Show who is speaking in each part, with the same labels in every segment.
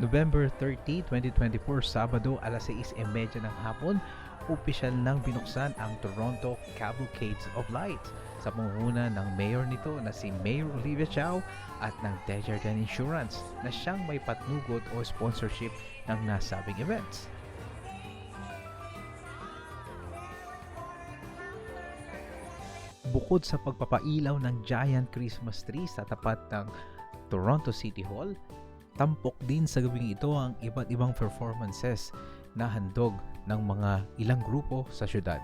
Speaker 1: November 30, 2024, Sabado, alas 6:30 ng hapon, opisyal nang binuksan ang Toronto Cavalcades of Lights sa pamumuno ng mayor nito na si Mayor Olivia Chow at ng Desjardins Insurance na siyang may patnugod o sponsorship ng nasabing events. Bukod sa pagpapailaw ng giant Christmas tree sa tapat ng Toronto City Hall, tampok din sa gabing ito ang iba't ibang performances na handog ng mga ilang grupo sa syudad.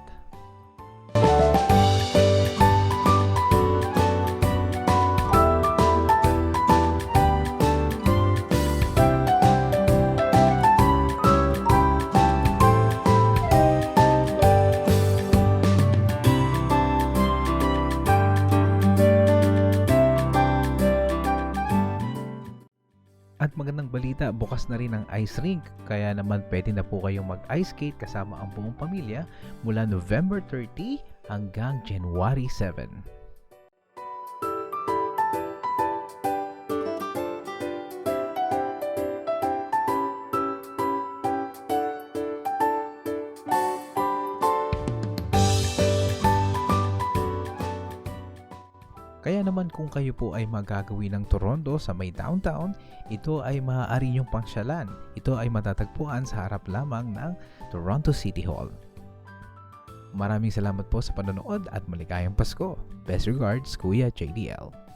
Speaker 1: At magandang balita, bukas na rin ang ice rink, kaya naman pwede na po kayong mag-ice skate kasama ang buong pamilya mula November 30 hanggang January 7. Kaya naman kung kayo po ay magagawin ng Toronto sa may downtown, ito ay maaari niyong pangsyalan. Ito ay matatagpuan sa harap lamang ng Toronto City Hall. Maraming salamat po sa panonood at maligayang Pasko. Best regards, Kuya JDL.